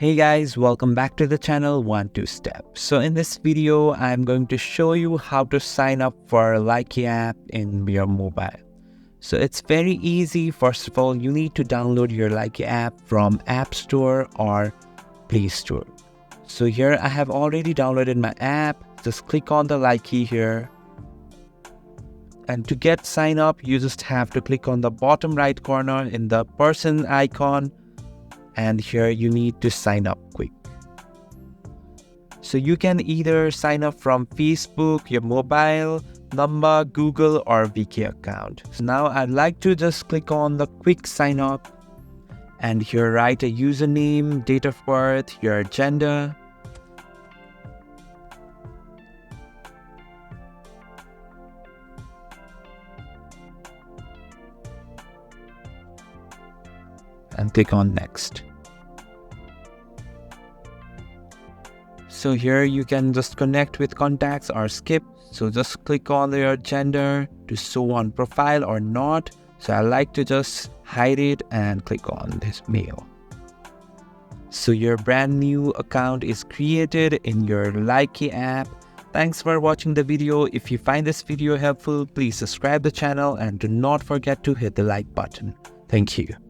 Hey guys, welcome back to the channel 1-2 Step. So in this video, I'm going to show you how to sign up for Likee app in your mobile. So it's very easy. First of all, you need to download your Likee app from App Store or Play Store. So here I have already downloaded my app. Just click on the Likee here. And to get sign up, you just have to click on the bottom right corner in the person icon. And here you need to sign up quick. So you can either sign up from Facebook, your mobile number, Google or Wiki account. So now I'd like to just click on the quick sign up and here write a username, date of birth, your gender. And click on next. So here you can just connect with contacts or skip. So just click on your gender to show on profile or not. So I like to just hide it and click on this male. So your brand new account is created in your Likee app. Thanks for watching the video. If you find this video helpful, please subscribe the channel and do not forget to hit the like button. Thank you.